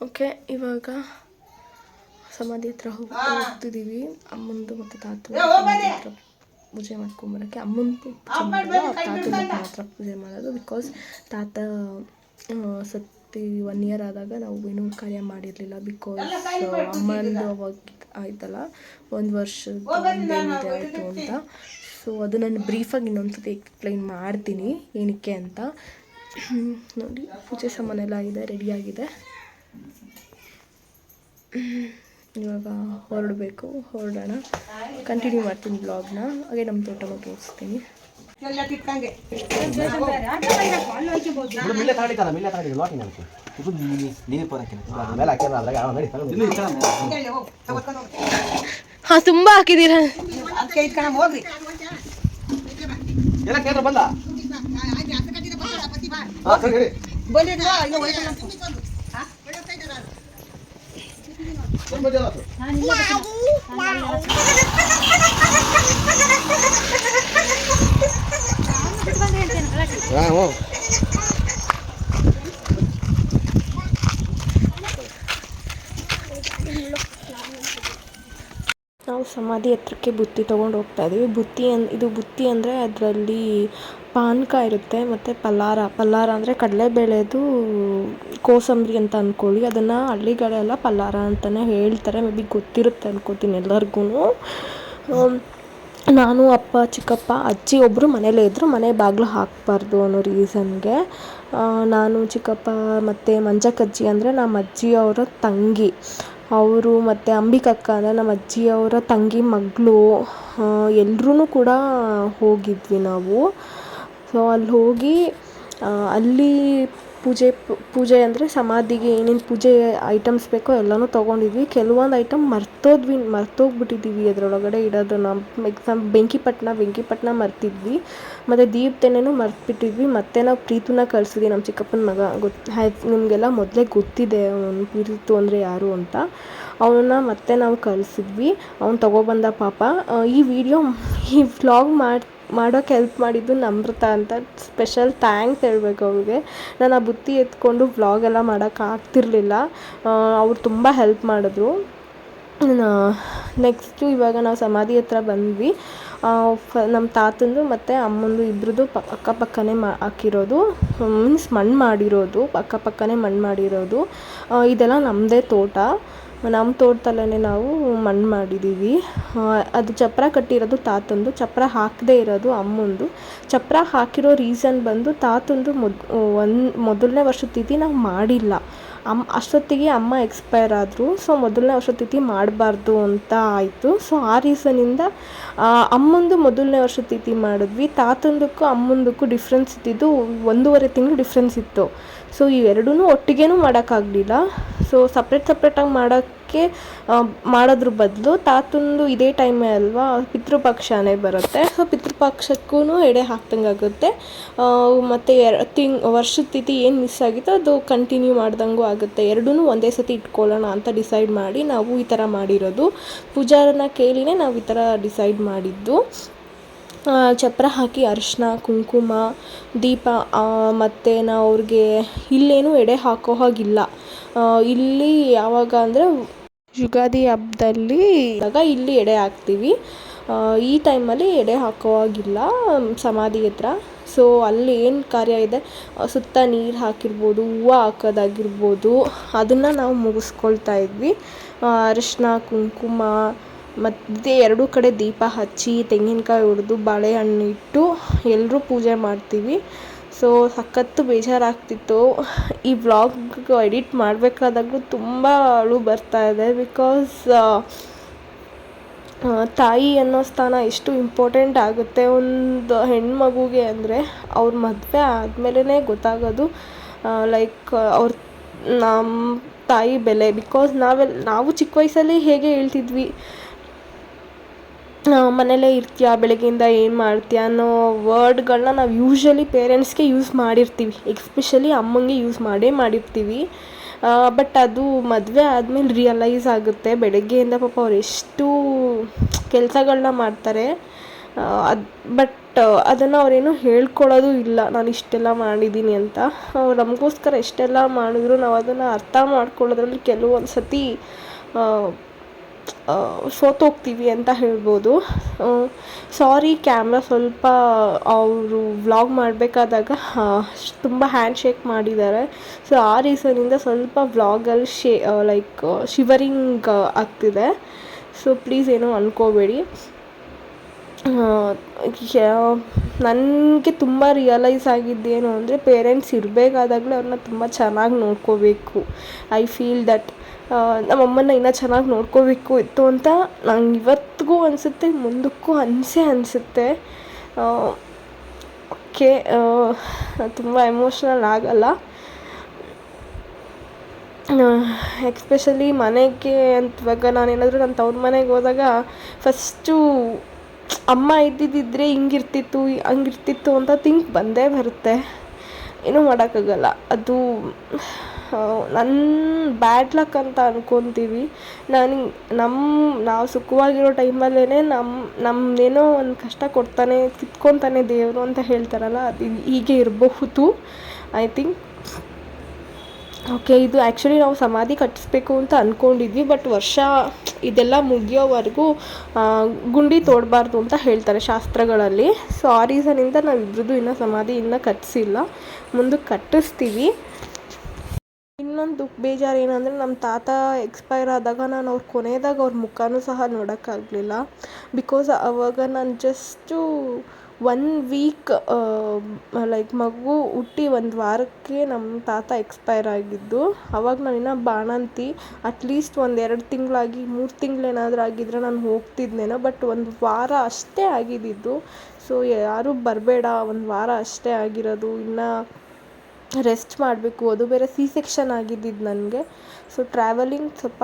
Okay, ಇವಾಗ ಸಮಾಧಿ ಹತ್ರ ಹೋಗ್ತಿದ್ದೀವಿ. ಅಮ್ಮಂದು ಮತ್ತು ತಾತನ ಹತ್ರ ಪೂಜೆ ಮಾಡ್ಕೊಂಬರೋಕ್ಕೆ. ಅಮ್ಮನ ತಾತನ ಮಾತ್ರ ಪೂಜೆ ಮಾಡೋದು. ಬಿಕಾಸ್ ತಾತ ಸತ್ತಿ 1 year ಆದಾಗ ನಾವು ಏನೂ ಕಾರ್ಯ ಮಾಡಿರಲಿಲ್ಲ. ಬಿಕಾಸ್ ಅಮ್ಮಂದು ಅವಾಗ ಆಯ್ತಲ್ಲ 1 ವರ್ಷದ ಆಯಿತು ಅಂತ. ಸೊ ಅದು ನಾನು ಬ್ರೀಫಾಗಿ ಇನ್ನೊಂದ್ಸತಿ ಎಕ್ಸ್ಪ್ಲೈನ್ ಮಾಡ್ತೀನಿ ಏನಕ್ಕೆ ಅಂತ. ನೋಡಿ, ಪೂಜೆ ಸಾಮಾನೆಲ್ಲ ಇದೆ, ರೆಡಿಯಾಗಿದೆ. ಇವಾಗ ಹೊರಡೋಣ. ಕಂಟಿನ್ಯೂ ಮಾಡ್ತೀನಿ ಬ್ಲಾಗ್ನ. ಹಾಗೆ ನಮ್ಮ ತೋಟನ ತೋರಿಸ್ತೀನಿ. ಹಾಂ, ತುಂಬ ಹಾಕಿದ್ದೀರಾ. ನಾವು ಸಮಾಧಿ ಹತ್ರಕ್ಕೆ ಬುತ್ತಿ ತೊಗೊಂಡು ಹೋಗ್ತಾ ಇದ್ದೀವಿ. ಬುತ್ತಿ ಅಂದರೆ ಅದರಲ್ಲಿ ಪಾನಕ ಇರುತ್ತೆ ಮತ್ತು ಪಲ್ಲಾರ ಅಂದರೆ ಕಡಲೆಬೇಳೆದು ಕೋಸಂಬರಿ ಅಂತ ಅಂದ್ಕೊಳ್ಳಿ. ಅದನ್ನು ಹಳ್ಳಿಗಳೆಲ್ಲ ಪಲ್ಲಾರ ಅಂತಲೇ ಹೇಳ್ತಾರೆ. ಮೇ ಬಿ ಗೊತ್ತಿರುತ್ತೆ ಅನ್ಕೋತೀನಿ ಎಲ್ಲರಿಗೂ. ನಾನು, ಅಪ್ಪ, ಚಿಕ್ಕಪ್ಪ, ಅಜ್ಜಿ ಒಬ್ಬರು ಮನೇಲೇ ಇದ್ದರು. ಮನೆ ಬಾಗಿಲು ಹಾಕಬಾರ್ದು ಅನ್ನೋ ರೀಸನ್ಗೆ ನಾನು, ಚಿಕ್ಕಪ್ಪ ಮತ್ತು ಮಂಜಕ್ಕಜ್ಜಿ ಅಂದರೆ ನಮ್ಮ ಅಜ್ಜಿಯವರ ತಂಗಿ ಅವರು, ಮತ್ತು ಅಂಬಿಕಕ್ಕ ಅಂದರೆ ನಮ್ಮ ಅಜ್ಜಿಯವರ ತಂಗಿ ಮಗಳು, ಎಲ್ಲರೂ ಕೂಡ ಹೋಗಿದ್ವಿ ನಾವು. ಸೊ ಅಲ್ಲಿ ಹೋಗಿ ಅಲ್ಲಿ ಪೂಜೆ ಅಂದರೆ ಸಮಾಧಿಗೆ ಏನೇನು ಪೂಜೆ ಐಟಮ್ಸ್ ಬೇಕೋ ಎಲ್ಲನೂ ತೊಗೊಂಡಿದ್ವಿ. ಕೆಲವೊಂದು ಐಟಮ್ ಮರ್ತೋಗ್ಬಿಟ್ಟಿದ್ದೀವಿ ಅದರೊಳಗಡೆ ಇಡೋದನ್ನು. ಬೆಂಕಿಪಟ್ಟಣ ಮರ್ತಿದ್ವಿ. ಮತ್ತು ದೀಪದೆಣ್ಣೆನೂ ಮರ್ತ್ಬಿಟ್ಟಿದ್ವಿ. ಮತ್ತು ನಾವು ಪ್ರೀತುನ ಕಳಿಸಿದ್ವಿ, ನಮ್ಮ ಚಿಕ್ಕಪ್ಪನ ಮಗ. ನಿಮಗೆಲ್ಲ ಮೊದಲೇ ಗೊತ್ತಿದೆ ಅವನು ಪ್ರೀತು ಅಂದರೆ ಯಾರು ಅಂತ. ಅವನ್ನ ಮತ್ತೆ ನಾವು ಕಳಿಸಿದ್ವಿ. ಅವ್ನು ತೊಗೊಬಂದ ಪಾಪ. ಈ ವ್ಲಾಗ್ ಮಾಡೋಕ್ಕೆ ಹೆಲ್ಪ್ ಮಾಡಿದ್ದು ನಮ್ರತ ಅಂತ. ಸ್ಪೆಷಲ್ ಥ್ಯಾಂಕ್ಸ್ ಹೇಳಬೇಕು ಅವ್ರಿಗೆ. ನಾನು ಆ ಬುತ್ತಿ ಎತ್ಕೊಂಡು ವ್ಲಾಗೆಲ್ಲ ಮಾಡೋಕ್ಕಾಗ್ತಿರ್ಲಿಲ್ಲ. ಅವ್ರು ತುಂಬ ಹೆಲ್ಪ್ ಮಾಡಿದ್ರು. ನೆಕ್ಸ್ಟು ಇವಾಗ ನಾವು ಸಮಾಧಿ ಹತ್ರ ಬಂದ್ವಿ. ನಮ್ಮ ತಾತಂದು ಮತ್ತು ಅಮ್ಮಂದು ಇಬ್ಬರದು ಅಕ್ಕಪಕ್ಕನೇ ಹಾಕಿರೋದು. ಮೀನ್ಸ್ ಮಣ್ಣು ಮಾಡಿರೋದು, ಅಕ್ಕಪಕ್ಕನೇ ಮಣ್ಣು ಮಾಡಿರೋದು. ಇದೆಲ್ಲ ನಮ್ಮದೇ ತೋಟ. ನಮ್ಮ ತೋಟದಲ್ಲೇ ನಾವು ಮಣ್ಣು ಮಾಡಿದ್ದೀವಿ. ಅದು ಚಪ್ಪರ ಕಟ್ಟಿರೋದು ತಾತಂದು, ಚಪ್ಪರ ಹಾಕದೇ ಇರೋದು ಅಮ್ಮಂದು. ಚಪ್ಪರ ಹಾಕಿರೋ ರೀಸನ್ ಬಂದು ತಾತಂದು ಮೊದಲನೇ ವರ್ಷದ ತಿಥಿ ನಾವು ಮಾಡಿಲ್ಲ. ಅಷ್ಟೊತ್ತಿಗೆ ಅಮ್ಮ ಎಕ್ಸ್ಪೈರ್ ಆದರು. ಸೊ ಮೊದಲನೇ ವರ್ಷದ ತಿಥಿ ಮಾಡಬಾರ್ದು ಅಂತ ಆಯಿತು. ಸೊ ಆ ರೀಸನಿಂದ ಅಮ್ಮಂದು ಮೊದಲನೇ ವರ್ಷದ ತಿಥಿ ಮಾಡಿದ್ವಿ. ತಾತಂದಕ್ಕೂ ಅಮ್ಮಂದಕ್ಕೂ ಡಿಫ್ರೆನ್ಸ್ ಇದ್ದಿದ್ದು 1.5 ತಿಂಗಳು ಡಿಫ್ರೆನ್ಸ್ ಇತ್ತು. ಸೊ ಇವೆರಡೂ ಒಟ್ಟಿಗೇನೂ ಮಾಡೋಕ್ಕಾಗಲಿಲ್ಲ. ಸೊ ಸಪ್ರೇಟಾಗಿ ಮಾಡೋದ್ರ ಬದಲು ತಾತಂದು ಇದೇ ಟೈಮೇ ಅಲ್ವಾ, ಪಿತೃಪಕ್ಷನೇ ಬರುತ್ತೆ. ಸೊ ಪಿತೃಪಕ್ಷಕ್ಕೂ ಎಡೆ ಹಾಕ್ದಂಗೆ ಆಗುತ್ತೆ. ಮತ್ತು ವರ್ಷದ ತಿಥಿ ಏನು ಮಿಸ್ ಆಗಿತ್ತು ಅದು ಕಂಟಿನ್ಯೂ ಮಾಡ್ದಂಗೂ ಆಗುತ್ತೆ. ಎರಡೂ ಒಂದೇ ಸತಿ ಇಟ್ಕೊಳ್ಳೋಣ ಅಂತ ಡಿಸೈಡ್ ಮಾಡಿ ನಾವು ಈ ಥರ ಮಾಡಿರೋದು. ಪೂಜಾರನ್ನ ಕೇಳಿನೇ ನಾವು ಈ ಥರ ಡಿಸೈಡ್ ಮಾಡಿದ್ದು. ಚಪ್ಪರ ಹಾಕಿ ಅರಿಶಿನ, ಕುಂಕುಮ, ದೀಪ, ಮತ್ತು ನಾವು ಅವ್ರಿಗೆ ಇಲ್ಲೇನೂ ಎಡೆ ಹಾಕೋ ಹಾಗಿಲ್ಲ. ಇಲ್ಲಿ ಯಾವಾಗ ಅಂದರೆ ಯುಗಾದಿ ಹಬ್ಬದಲ್ಲಿ ಇಲ್ಲಿ ಎಡೆ ಹಾಕ್ತೀವಿ. ಈ ಟೈಮಲ್ಲಿ ಎಡೆ ಹಾಕೋ ಹಾಗಿಲ್ಲ ಸಮಾಧಿ ಹತ್ರ. ಸೊ ಅಲ್ಲಿ ಏನು ಕಾರ್ಯ ಇದೆ, ಸುತ್ತ ನೀರು ಹಾಕಿರ್ಬೋದು, ಹೂವು ಹಾಕೋದಾಗಿರ್ಬೋದು, ಅದನ್ನು ನಾವು ಮುಗಿಸ್ಕೊಳ್ತಾ ಇದ್ವಿ. ಅರಿಶಿನ, ಕುಂಕುಮ ಮತ್ತು 2 ಕಡೆ ದೀಪ ಹಚ್ಚಿ, ತೆಂಗಿನಕಾಯಿ ಹೊಡೆದು, ಬಾಳೆಹಣ್ಣು ಇಟ್ಟು ಎಲ್ಲರೂ ಪೂಜೆ ಮಾಡ್ತೀವಿ. ಸೊ ಸಖತ್ತು ಬೇಜಾರಾಗ್ತಿತ್ತು. ಈ ವ್ಲಾಗ್ ಎಡಿಟ್ ಮಾಡಬೇಕಾದಾಗಲೂ ತುಂಬ ಅಳು ಬರ್ತಾಯಿದೆ. ಬಿಕಾಸ್ ತಾಯಿ ಅನ್ನೋ ಸ್ಥಾನ ಎಷ್ಟು ಇಂಪಾರ್ಟೆಂಟ್ ಆಗುತ್ತೆ ಒಂದು ಹೆಣ್ಮಗುಗೆ ಅಂದರೆ. ಅವ್ರ ಮದುವೆ ಆದಮೇಲೆ ಗೊತ್ತಾಗೋದು ಲೈಕ್ ನಮ್ಮ ತಾಯಿ ಬೆಲೆ. ಬಿಕಾಸ್ ನಾವು ಚಿಕ್ಕ ವಯಸ್ಸಲ್ಲಿ ಹೇಗೆ ಹೇಳ್ತಿದ್ವಿ, ಮನೇಲೇ ಇರ್ತೀಯ, ಬೆಳಗ್ಗೆಯಿಂದ ಏನು ಮಾಡ್ತೀಯ ಅನ್ನೋ ವರ್ಡ್ಗಳನ್ನ ನಾವು ಯೂಶ್ವಲಿ ಪೇರೆಂಟ್ಸ್ಗೆ ಯೂಸ್ ಮಾಡಿರ್ತೀವಿ. ಎಸ್ಪೆಷಲಿ ಅಮ್ಮಂಗೆ ಯೂಸ್ ಮಾಡಿರ್ತೀವಿ. ಬಟ್ ಅದು ಮದುವೆ ಆದಮೇಲೆ ರಿಯಲೈಸ್ ಆಗುತ್ತೆ. ಬೆಳಗ್ಗೆಯಿಂದ ಪಾಪ ಅವ್ರು ಎಷ್ಟು ಕೆಲಸಗಳನ್ನ ಮಾಡ್ತಾರೆ. ಬಟ್ ಅದನ್ನು ಅವರೇನು ಹೇಳ್ಕೊಳ್ಳೋದು ಇಲ್ಲ ನಾನು ಇಷ್ಟೆಲ್ಲ ಮಾಡಿದ್ದೀನಿ ಅಂತ. ಅವ್ರು ನಮಗೋಸ್ಕರ ಎಷ್ಟೆಲ್ಲ ಮಾಡಿದ್ರು ನಾವು ಅದನ್ನು ಅರ್ಥ ಮಾಡ್ಕೊಳ್ಳೋದ್ರಲ್ಲಿ ಕೆಲವೊಂದು ಸತಿ ಸೋತೋಗ್ತೀವಿ ಅಂತ ಹೇಳ್ಬೋದು. ಸಾರಿ, ಕ್ಯಾಮ್ರಾ ಸ್ವಲ್ಪ ಅವರು ವ್ಲಾಗ್ ಮಾಡಬೇಕಾದಾಗ ತುಂಬ ಹ್ಯಾಂಡ್ ಶೇಕ್ ಮಾಡಿದ್ದಾರೆ. ಸೊ ಆ ರೀಸನಿಂದ ಸ್ವಲ್ಪ ವ್ಲಾಗಲ್ಲಿ ಲೈಕ್ ಶಿವರಿಂಗ್ ಆಗ್ತಿದೆ. ಸೊ ಪ್ಲೀಸ್ ಏನೂ ಅಂದ್ಕೋಬೇಡಿ. ನನಗೆ ತುಂಬ ರಿಯಲೈಸ್ ಆಗಿದ್ದೇನು ಅಂದರೆ, ಪೇರೆಂಟ್ಸ್ ಇರಬೇಕಾದಾಗಲೇ ಅವ್ರನ್ನ ತುಂಬ ಚೆನ್ನಾಗಿ ನೋಡ್ಕೋಬೇಕು. ಐ ಫೀಲ್ ದಟ್ ನಮ್ಮಮ್ಮನ ಇನ್ನೂ ಚೆನ್ನಾಗಿ ನೋಡ್ಕೋಬೇಕು ಇತ್ತು ಅಂತ ನಂಗೆ ಇವತ್ತಿಗೂ ಅನಿಸುತ್ತೆ, ಮುಂದಕ್ಕೂ ಅನಿಸುತ್ತೆ. ಓಕೆ, ತುಂಬ ಎಮೋಷ್ನಲ್ ಆಗಲ್ಲ. ಎಕ್ಸ್ಪೆಷಲಿ ಮನೆಗೆ ಅಂತ ಇವಾಗ ನಾನೇನಾದರೂ ನನ್ನ ತವ್ರ ಮನೆಗೆ ಹೋದಾಗ ಫಸ್ಟು ಅಮ್ಮ ಇದ್ದಿದ್ದಿದ್ರೆ ಹಿಂಗಿರ್ತಿತ್ತು ಹಂಗಿರ್ತಿತ್ತು ಅಂತ ಥಿಂಕ್ ಬಂದೇ ಬರುತ್ತೆ. ಏನೂ ಮಾಡೋಕ್ಕಾಗಲ್ಲ. ಅದು ನನ್ನ ಬ್ಯಾಡ್ ಲಕ್ ಅಂತ ಅಂದ್ಕೊತೀವಿ. ನಾವು ಸುಖವಾಗಿರೋ ಟೈಮಲ್ಲೇ ನಮ್ಮನ್ನೇನೋ ಒಂದು ಕಷ್ಟ ಕೊಡ್ತಾನೆ, ಕಿತ್ಕೊತಾನೆ ದೇವರು ಅಂತ ಹೇಳ್ತಾರಲ್ಲ, ಅದು ಹೀಗೆ ಇರಬಹುದು ಐ ಥಿಂಕ್. ಓಕೆ, ಇದು ಆ್ಯಕ್ಚುಲಿ ನಾವು ಸಮಾಧಿ ಕಟ್ಟಿಸ್ಬೇಕು ಅಂತ ಅಂದ್ಕೊಂಡಿದ್ವಿ. ಬಟ್ ವರ್ಷ ಇದೆಲ್ಲ ಮುಗಿಯೋವರೆಗೂ ಗುಂಡಿ ತೋಡಬಾರ್ದು ಅಂತ ಹೇಳ್ತಾರೆ ಶಾಸ್ತ್ರಗಳಲ್ಲಿ. ಸೊ ಆ ರೀಸನಿಂದ ನಾವು ಇಬ್ಬರದ್ದು ಇನ್ನೂ ಸಮಾಧಿ ಇನ್ನೂ ಕಟ್ಟಿಸಿಲ್ಲ. ಮುಂದಕ್ಕೆ ಕಟ್ಟಿಸ್ತೀವಿ. ಇನ್ನೊಂದು ಬೇಜಾರು ಏನಂದರೆ, ನಮ್ಮ ತಾತ ಎಕ್ಸ್ಪೈರ್ ಆದಾಗ ನಾನು ಅವ್ರ ಕೊನೆಯದಾಗ ಅವ್ರ ಮುಖನೂ ಸಹ ನೋಡೋಕ್ಕಾಗಲಿಲ್ಲ. ಬಿಕಾಸ್ ಆವಾಗ ನಾನು ಜಸ್ಟು 1 ವೀಕ್ ಲೈಕ್ ಮಗು ಹುಟ್ಟಿ 1 ವಾರಕ್ಕೆ ನಮ್ಮ ತಾತ ಎಕ್ಸ್ಪೈರ್ ಆಗಿದ್ದು. ಆವಾಗ ನಾನು ಇನ್ನೂ ಬಾಣಂತಿ. ಅಟ್ಲೀಸ್ಟ್ 1-2 ತಿಂಗಳಾಗಿ 3 ತಿಂಗಳೇನಾದರೂ ಆಗಿದ್ದರೆ ನಾನು ಹೋಗ್ತಿದ್ನೇನೋ. ಬಟ್ 1 ವಾರ ಅಷ್ಟೇ ಆಗಿದ್ದಿದ್ದು. ಸೊ ಯಾರೂ ಬರಬೇಡ, 1 ವಾರ ಅಷ್ಟೇ ಆಗಿರೋದು, ಇನ್ನು ರೆಸ್ಟ್ ಮಾಡಬೇಕು. ಅದು ಬೇರೆ ಸೆಕ್ಷನ್ ಆಗಿದ್ದಿದ್ದು ನನಗೆ. ಸೊ ಟ್ರಾವೆಲಿಂಗ್ ಸ್ವಲ್ಪ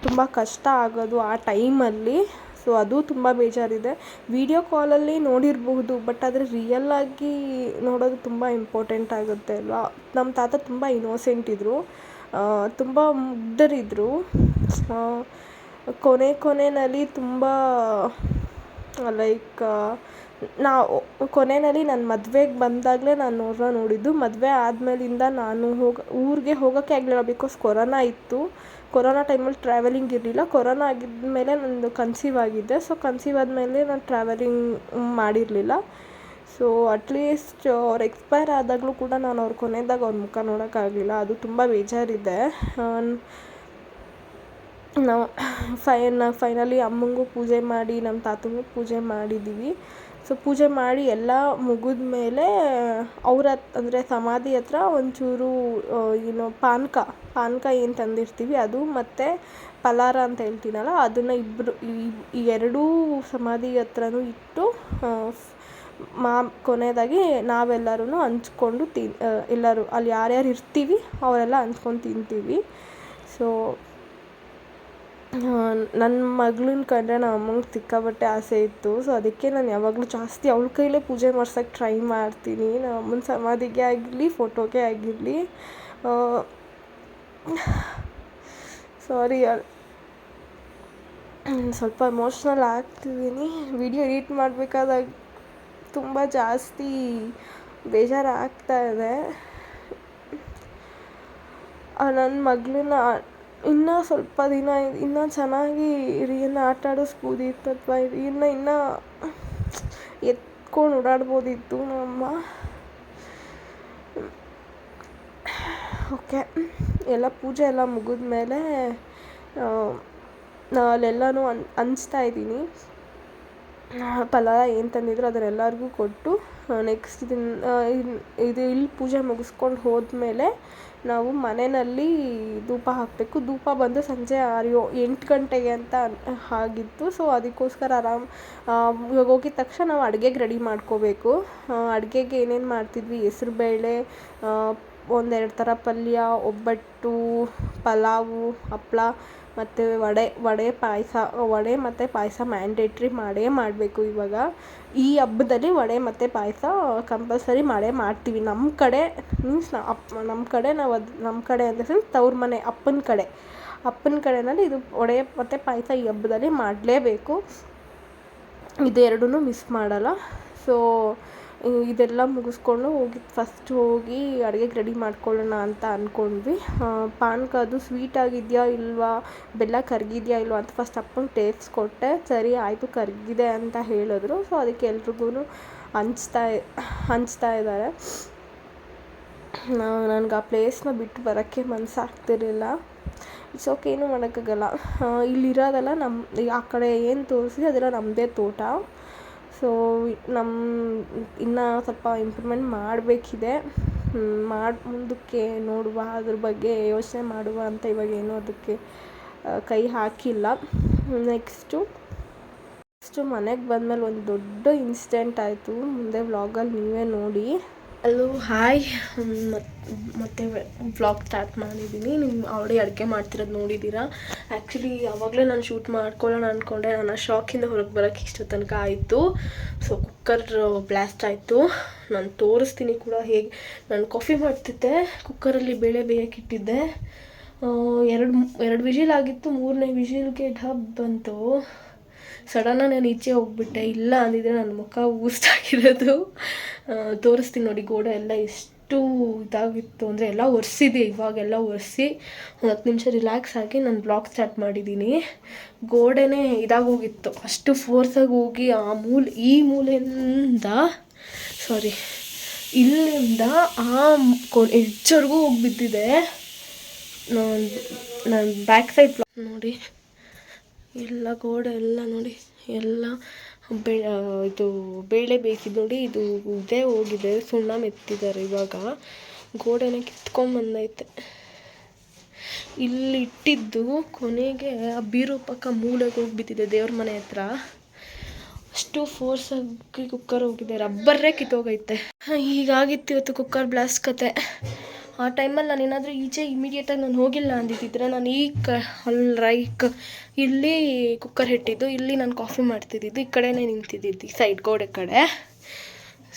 ತುಂಬ ಕಷ್ಟ ಆಗೋದು ಆ ಟೈಮಲ್ಲಿ. ಸೊ ಅದು ತುಂಬ ಬೇಜಾರಿದೆ. ವಿಡಿಯೋ ಕಾಲಲ್ಲಿ ನೋಡಿರಬಹುದು, ಬಟ್ ಆದರೆ ರಿಯಲ್ಲಾಗಿ ನೋಡೋದು ತುಂಬ ಇಂಪಾರ್ಟೆಂಟ್ ಆಗುತ್ತೆ ಅಲ್ವಾ. ನಮ್ಮ ತಾತ ತುಂಬ ಇನ್ನೋಸೆಂಟ್ ಇದ್ದರು, ತುಂಬ ಮುಗ್ಧರಿದ್ದರು. ಕೊನೆಯಲ್ಲಿ ತುಂಬ ಲೈಕ್ ಕೊನೆಯಲ್ಲಿ ನನ್ನ ಮದುವೆಗೆ ಬಂದಾಗಲೇ ನಾನು ಅವ್ರನ್ನ ನೋಡಿದ್ದು. ಮದುವೆ ಆದಮೇಲಿಂದ ನಾನು ಊರಿಗೆ ಹೋಗೋಕ್ಕೆ ಆಗಲಿಲ್ಲ. ಬಿಕಾಸ್ ಕೊರೋನಾ ಇತ್ತು. ಕೊರೋನಾ ಟೈಮಲ್ಲಿ ಟ್ರಾವೆಲಿಂಗ್ ಇರಲಿಲ್ಲ. ಕೊರೋನಾ ಆಗಿದ್ಮೇಲೆ ನಂದು ಕನ್ಸೀವ್ ಆಗಿದ್ದೆ. ಸೊ ಕನ್ಸೀವ್ ಆದಮೇಲೆ ನಾನು ಟ್ರಾವೆಲಿಂಗ್ ಮಾಡಿರಲಿಲ್ಲ. ಸೊ ಅಟ್ಲೀಸ್ಟ್ ಅವ್ರು ಎಕ್ಸ್ಪೈರ್ ಆದಾಗಲೂ ಕೂಡ ನಾನು ಅವ್ರ ಕೊನೆಯದಾಗ ಅವ್ರ ಮುಖ ನೋಡೋಕ್ಕಾಗಲಿಲ್ಲ. ಅದು ತುಂಬ ಬೇಜಾರಿದೆ. ನಾವು ಫೈನಲಿ ಅಮ್ಮಂಗೂ ಪೂಜೆ ಮಾಡಿ ನಮ್ಮ ತಾತಂಗೂ ಪೂಜೆ ಮಾಡಿದ್ದೀವಿ. ಸೊ ಪೂಜೆ ಮಾಡಿ ಎಲ್ಲ ಮುಗಿದ ಮೇಲೆ ಅವ್ರ ಅಂದರೆ ಸಮಾಧಿ ಹತ್ರ ಒಂಚೂರು ಏನು ಪಾನಕ ಏನು ತಂದಿರ್ತೀವಿ ಅದು, ಮತ್ತು ಪಲಾರ ಅಂತ ಹೇಳ್ತೀನಲ್ಲ, ಅದನ್ನು ಈ ಎರಡೂ ಸಮಾಧಿ ಹತ್ರನೂ ಇಟ್ಟು ಕೊನೆಯದಾಗಿ ನಾವೆಲ್ಲರೂ ಹಂಚ್ಕೊಂಡು ಎಲ್ಲರೂ ಅಲ್ಲಿ ಯಾರ್ಯಾರು ಇರ್ತೀವಿ ಅವರೆಲ್ಲ ಹಂಚ್ಕೊಂಡು ತಿಂತೀವಿ. ಸೊ ನನ್ನ ಮಗಳನ್ನ ಕಂಡ್ರೆ ನಮ್ಮ ಅಮ್ಮಂಗೆ ಸಿಕ್ಕಾಪಟ್ಟೆ ಆಸೆ ಇತ್ತು. ಸೊ ಅದಕ್ಕೆ ನಾನು ಯಾವಾಗಲೂ ಜಾಸ್ತಿ ಅವಳ ಕೈಲೇ ಪೂಜೆ ಮಾಡ್ಸೋಕ್ಕೆ ಟ್ರೈ ಮಾಡ್ತೀನಿ. ನಮ್ಮ ಅಮ್ಮನ ಸಮಾಧಿಗೆ ಆಗಿರಲಿ, ಫೋಟೋಗೆ ಆಗಿರಲಿ. ಸಾರಿ, ಸ್ವಲ್ಪ ಎಮೋಷ್ನಲ್ ಆಗ್ತಿದ್ದೀನಿ. ವಿಡಿಯೋ ಎಡಿಟ್ ಮಾಡಬೇಕಾದಾಗ ತುಂಬ ಜಾಸ್ತಿ ಬೇಜಾರು ಆಗ್ತಾಯಿದೆ. ನನ್ನ ಮಗಳನ್ನ ಇನ್ನೂ ಸ್ವಲ್ಪ ದಿನ ಇನ್ನೂ ಚೆನ್ನಾಗಿ ರೀಯನ್ನು ಆಟ ಆಡಿಸ್ಬೋದಿತ್ತು, ಅಥವಾ ಇನ್ನೂ ಎತ್ಕೊಂಡು ಓಡಾಡ್ಬೋದಿತ್ತು ನಮ್ಮಮ್ಮ. ಓಕೆ, ಎಲ್ಲ ಪೂಜೆ ಎಲ್ಲ ಮುಗಿದ್ಮೇಲೆ ಅಲ್ಲೆಲ್ಲನೂ ಹಂಚ್ತಾಯಿದ್ದೀನಿ. ಪಲಾರ ಏನು ತಂದಿದ್ರು ಅದನ್ನೆಲ್ಲರಿಗೂ ಕೊಟ್ಟು ನೆಕ್ಸ್ಟ್ ಇದು ಇಲ್ಲಿ ಪೂಜೆ ಮುಗಿಸ್ಕೊಂಡು ಹೋದ್ಮೇಲೆ ನಾವು ಮನೆಯಲ್ಲಿ ಧೂಪ ಹಾಕಬೇಕು. ಧೂಪ ಬಂದು ಸಂಜೆ 8 ಗಂಟೆಗೆ ಅಂತ ಆಗಿತ್ತು. ಸೊ ಅದಕ್ಕೋಸ್ಕರ ಇವಾಗ ಹೋಗಿದ ತಕ್ಷಣ ನಾವು ಅಡುಗೆಗೆ ರೆಡಿ ಮಾಡ್ಕೋಬೇಕು. ಅಡುಗೆಗೆ ಏನೇನು ಮಾಡ್ತಿದ್ವಿ, ಹೆಸ್ರುಬೇಳೆ, 1-2 ಥರ ಪಲ್ಯ, ಒಬ್ಬಟ್ಟು, ಪಲಾವು, ಹಪ್ಪಳ ಮತ್ತು ವಡೆ ಮತ್ತು ಪಾಯಸ ಮ್ಯಾಂಡೇಟ್ರಿ ಮಾಡಬೇಕು. ಇವಾಗ ಈ ಹಬ್ಬದಲ್ಲಿ ವಡೆ ಮತ್ತು ಪಾಯಸ ಕಂಪಲ್ಸರಿ ಮಾಡ್ತೀವಿ. ನಮ್ಮ ಕಡೆ ಮೀನ್ಸ್ ನಮ್ಮ ಕಡೆ ನಾವು ನಮ್ಮ ಕಡೆ ಅಂದರೆ ತವ್ರ ಮನೆ ಅಪ್ಪನ ಕಡೆಯಲ್ಲಿ ಇದು ವಡೆ ಮತ್ತು ಪಾಯಸ ಈ ಹಬ್ಬದಲ್ಲಿ ಮಾಡಲೇಬೇಕು. ಇದೆರಡೂ ಮಿಸ್ ಮಾಡಲ್ಲ. ಸೊ ಇದೆಲ್ಲ ಮುಗಿಸ್ಕೊಂಡು ಫಸ್ಟ್ ಹೋಗಿ ಅಡುಗೆಗೆ ರೆಡಿ ಮಾಡ್ಕೊಳ್ಳೋಣ ಅಂತ ಅಂದ್ಕೊಂಡ್ವಿ. ಪಾನಕ ಅದು ಸ್ವೀಟ್ ಆಗಿದೆಯಾ ಇಲ್ವಾ, ಬೆಲ್ಲ ಕರಗಿದೆಯಾ ಇಲ್ವಾ ಅಂತ ಫಸ್ಟ್ ಅಪ್ಪಂಗೆ ಟೇಸ್ಟ್ ಕೊಟ್ಟೆ. ಸರಿ ಆಯಿತು ಕರಗಿದೆ ಅಂತ ಹೇಳಿದ್ರು. ಸೊ ಅದಕ್ಕೆ ಎಲ್ರಿಗೂ ಹಂಚ್ತಾ ಇದ್ದಾರೆ. ನನಗೆ ಆ ಪ್ಲೇಸ್ನ ಬಿಟ್ಟು ಬರೋಕ್ಕೆ ಮನಸ್ಸಾಗ್ತಿರ್ಲಿಲ್ಲ. ಇಟ್ಸ್ ಓಕೆ, ಏನೂ ಮಾಡೋಕ್ಕಾಗಲ್ಲ. ಇಲ್ಲಿರೋದೆಲ್ಲ ಆ ಕಡೆ ಏನು ತೋರಿಸಿ ಅದೆಲ್ಲ ನಮ್ಮದೇ ತೋಟ. ಸೊ ಇನ್ನೂ ಸ್ವಲ್ಪ ಇಂಪ್ರೂವ್ಮೆಂಟ್ ಮಾಡಬೇಕಿದೆ. ಮುಂದಕ್ಕೆ ನೋಡುವ, ಅದ್ರ ಬಗ್ಗೆ ಯೋಚನೆ ಮಾಡುವ ಅಂತ ಇವಾಗೇನೂ ಅದಕ್ಕೆ ಕೈ ಹಾಕಿಲ್ಲ. ನೆಕ್ಸ್ಟು ಮನೆಗೆ ಬಂದಮೇಲೆ ಒಂದು ದೊಡ್ಡ ಇನ್ಸಿಡೆಂಟ್ ಆಯಿತು. ಮುಂದೆ ವ್ಲಾಗಲ್ಲಿ ನೀವೇ ನೋಡಿ. ಹಲೋ ಹಾಯ್, ಮತ್ತೆ ವ್ಲಾಗ್ ಸ್ಟಾರ್ಟ್ ಮಾಡಿದ್ದೀನಿ. ನೀವು ಆಲ್ರೆಡಿ ಅಡುಗೆ ಮಾಡ್ತಿರೋದು ನೋಡಿದ್ದೀರಾ. ಆ್ಯಕ್ಚುಲಿ ಆವಾಗಲೇ ನಾನು ಶೂಟ್ ಮಾಡ್ಕೊಳ್ಳೋಣ ಅಂದ್ಕೊಂಡೆ. ನಾನು ಶಾಕಿಂದ ಹೊರಗೆ ಬರೋಕ್ಕೆ ಇಷ್ಟು ತನಕ ಆಯಿತು. ಸೊ ಕುಕ್ಕರ್ ಬ್ಲಾಸ್ಟ್ ಆಯಿತು. ನಾನು ತೋರಿಸ್ತೀನಿ ಕೂಡ ಹೇಗೆ. ನಾನು ಕಾಫಿ ಮಾಡ್ತಿದ್ದೆ, ಕುಕ್ಕರಲ್ಲಿ ಬೇಳೆ ಬೇಯಕ್ಕಿಟ್ಟಿದ್ದೆ. ಎರಡು ವಿಷಿಲ್ ಆಗಿತ್ತು. 3ನೇ ವಿಷಿಲ್ಗೆ ಢಬ್ ಬಂತು. ಸಡನ್ನಾಗಿ ನಾನು ಈಚೆ ಹೋಗ್ಬಿಟ್ಟೆ. ಇಲ್ಲ ಅಂದಿದ್ರೆ ನನ್ನ ಮುಖ ಊಸ್ಟಾಗಿರೋದು. ತೋರಿಸ್ತೀನಿ ನೋಡಿ. ಗೋಡೆ ಎಲ್ಲ ಎಷ್ಟು ಇದಾಗಿತ್ತು ಅಂದರೆ ಎಲ್ಲ ಒರೆಸಿದೆ. ಇವಾಗೆಲ್ಲ ಒರೆಸಿ ಒಂದು 10 ನಿಮಿಷ ರಿಲ್ಯಾಕ್ಸ್ ಆಗಿ ನಾನು ಬ್ಲಾಗ್ ಸ್ಟಾರ್ಟ್ ಮಾಡಿದ್ದೀನಿ. ಗೋಡೆನೇ ಇದಾಗೋಗಿತ್ತು. ಅಷ್ಟು ಫೋರ್ಸಾಗಿ ಹೋಗಿ ಈ ಮೂಲೆಯಿಂದ ಇಲ್ಲಿಂದ ಎಡ್ಜ್ವರೆಗೂ ಹೋಗಿ ಬಿದ್ದಿದೆ. ನಾನು ಬ್ಯಾಕ್ ಸೈಡ್ ನೋಡಿ, ಎಲ್ಲ ಗೋಡೆ ಎಲ್ಲ ನೋಡಿ, ಎಲ್ಲ ಇದು ಬೇಳೆ ಬೇಯಿಸಿದ್ದು ನೋಡಿ, ಇದು ಇದೇ ಹೋಗಿದೆ. ಸುಣ್ಣ ಮೆತ್ತಿದ್ದಾರೆ. ಇವಾಗ ಗೋಡೆನೇ ಕಿತ್ಕೊಂಡ್ಬಂದೈತೆ. ಇಲ್ಲಿ ಇಟ್ಟಿದ್ದು ಕೊನೆಗೆ ಆ ಬೀರೋ ಪಕ್ಕ ಮೂಲೆಗೆ ಹೋಗಿಬಿಟ್ಟಿದೆ, ದೇವ್ರ ಮನೆ ಹತ್ರ. ಅಷ್ಟು ಫೋರ್ಸಾಗಿ ಕುಕ್ಕರ್ ಹೋಗಿದೆ. ರಬ್ಬರೇ ಕಿತ್ತೋಗೈತೆ. ಹೀಗಾಗಿತ್ತು ಇವತ್ತು ಕುಕ್ಕರ್ ಬ್ಲಾಸ್ಟ್ ಕತೆ. ಆ ಟೈಮಲ್ಲಿ ನಾನು ಏನಾದರೂ ಈಚೆ ಇಮಿಡಿಯೇಟಾಗಿ ನಾನು ಹೋಗಿಲ್ಲ ಅಂದಿದ್ದಿದ್ರೆ ನಾನು ಇಲ್ಲಿ ಕುಕ್ಕರ್ ಇಟ್ಟಿದ್ದು, ಇಲ್ಲಿ ನಾನು ಕಾಫಿ ಮಾಡ್ತಿದ್ದಿದ್ದು, ಈ ಕಡೆನೇ ನಿಂತಿದ್ದಿದ್ದು, ಈ ಸೈಡ್ ಗೋಡೆ ಕಡೆ.